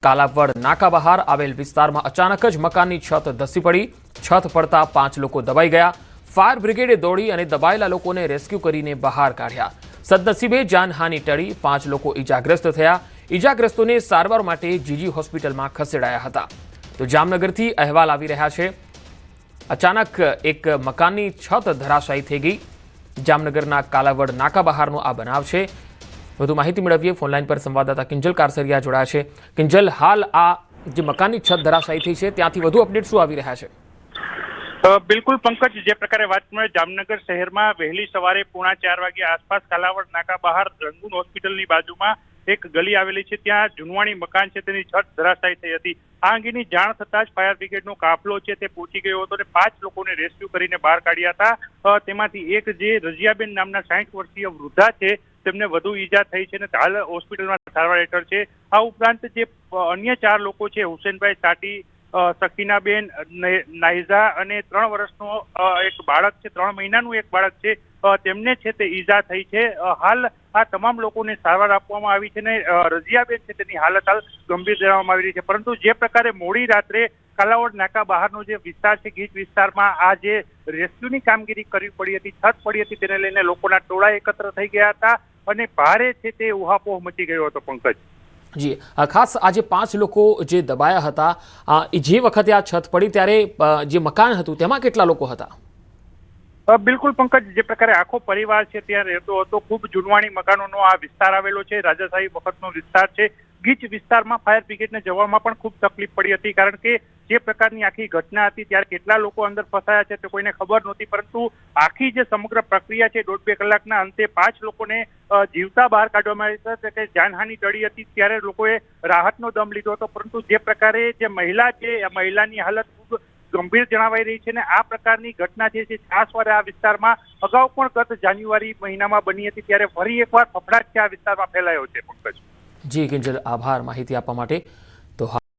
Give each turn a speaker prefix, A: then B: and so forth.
A: કાલાવડ નાકા બહાર આવેલ વિસ્તારમાં અચાનક જ મકાનની છત ધસી પડી. છત પડતા 5 લોકો દબાઈ ગયા. ફાયર બ્રિગેડે દોડી અને દબાયેલા લોકોને રેસ્ક્યુ કરીને બહાર કાઢ્યા. સદનસીબે જાનહાનિ ટળી 5 લોકો ઈજાગ્રસ્ત થયા. ઈજાગ્રસ્તોને સારવાર માટે જીજી હોસ્પિટલમાં ખસેડાયા હતા. તો જામનગરથી અહેવાલ આવી રહ્યા છે. અચાનક એક મકાનની છત ધરાશાયી થઈ ગઈ. જામનગરના કાલાવડ નાકા બહારનો આ બનાવ છે. વધુ માહિતી મેળવીએ. ફોનલાઈન પર સંવાદદાતા કિંજલ કારસરિયા જોડાયા છે. કિંજલ, હાલ આ જે મકાનની છત ધરાશાયી થઈ છે ત્યાંથી વધુ અપડેટ શું આવી રહ્યા છે?
B: બિલકુલ પંકજ, જે પ્રકારે વાત મળે જામનગર શહેરમાં વહેલી સવારે 3:45 વાગ્યા આસપાસ કાલાવડ નાકા બહાર રંગૂન હોસ્પિટલની બાજુમાં એક ગલી આવેલી છે, ત્યાં જૂનવાણી મકાન છે તેની છત ધરાશાયી થઈ હતી. આ અંગેની જાણ થતાં જ ફાયર બ્રિગેડનો કાફલો છે તે પહોંચી ગયો હતો અને 5 લોકોને રેસ્ક્યુ કરીને બહાર કાઢ્યા હતા. તેમાંથી એક જે રઝિયાબેન નામના 60 વર્ષીય વૃદ્ધા છે તેમને વધુ ઈજા થઈ છે અને હાલ હોસ્પિટલમાં સારવાર હેઠળ છે. આ ઉપરાંત જે અન્ય 4 લોકો છે, હુસેનભાઈ સાટી, સકીનાબેન, નાઇઝા અને 3 વર્ષનો એક બાળક છે, 3 મહિનાનું એક બાળક છે, તેમને છે તે ઈજા થઈ છે. હાલ આ તમામ લોકોને સારવાર આપવામાં આવી છે અને રઝિયાબેન છે તેની હાલત હાલ ગંભીર જણાવવામાં આવી રહી છે. પરંતુ જે પ્રકારે મોડી રાત્રે કાલાવડ નાકા બહારનો જે વિસ્તાર છે, ગીચ વિસ્તારમાં આ જે રેસ્ક્યુની કામગીરી કરવી પડી હતી, છત પડી હતી, તેને લઈને લોકોના ટોળા એકત્ર થઈ ગયા હતા અને ભારે છે તે ઉહાપોહ મચી ગયો હતો. પંકજ
A: જી, ખાસ આજે 5 લોકો જે દબાયા હતા, જે વખતે આ છત પડી ત્યારે જે મકાન હતું તેમાં કેટલા લોકો હતા?
B: બિલકુલ પંકજ, જે પ્રકારે આખો પરિવાર છે ત્યાં રહેતો હતો. ખૂબ જૂનવાણી મકાનોનો આ વિસ્તાર આવેલો છે, રાજાશાહી વખતનો વિસ્તાર છે. ગીચ વિસ્તારમાં ફાયર બ્રિગેડને જવામાં પણ ખૂબ તકલીફ પડી હતી, કારણ કે જે પ્રકારની આખી ઘટના હતી ત્યારે કેટલા લોકો અંદર ફસાયા છે તે કોઈને ખબર નહોતી. પરંતુ આખી જે સમગ્ર પ્રક્રિયા છે 1.5-2 કલાકના અંતે 5 લોકોને જીવતા બહાર કાઢવામાં આવ્યા હતા. કે જાનહાનિ ટળી હતી ત્યારે લોકોએ રાહતનો દમ લીધો હતો. પરંતુ જે પ્રકારે જે મહિલા છે, મહિલાની હાલત ખૂબ ગંભીર જણાવાઈ રહી છે અને આ પ્રકારની ઘટના છે જે છાસવારે આ વિસ્તારમાં અગાઉ પણ ગત જાન્યુઆરી મહિનામાં બની હતી, ત્યારે ફરી એકવાર ફફડાટ છે આ વિસ્તારમાં ફેલાયો છે. પંકજ.
A: જી કિંજલ, આભાર માહિતી આપવા માટે.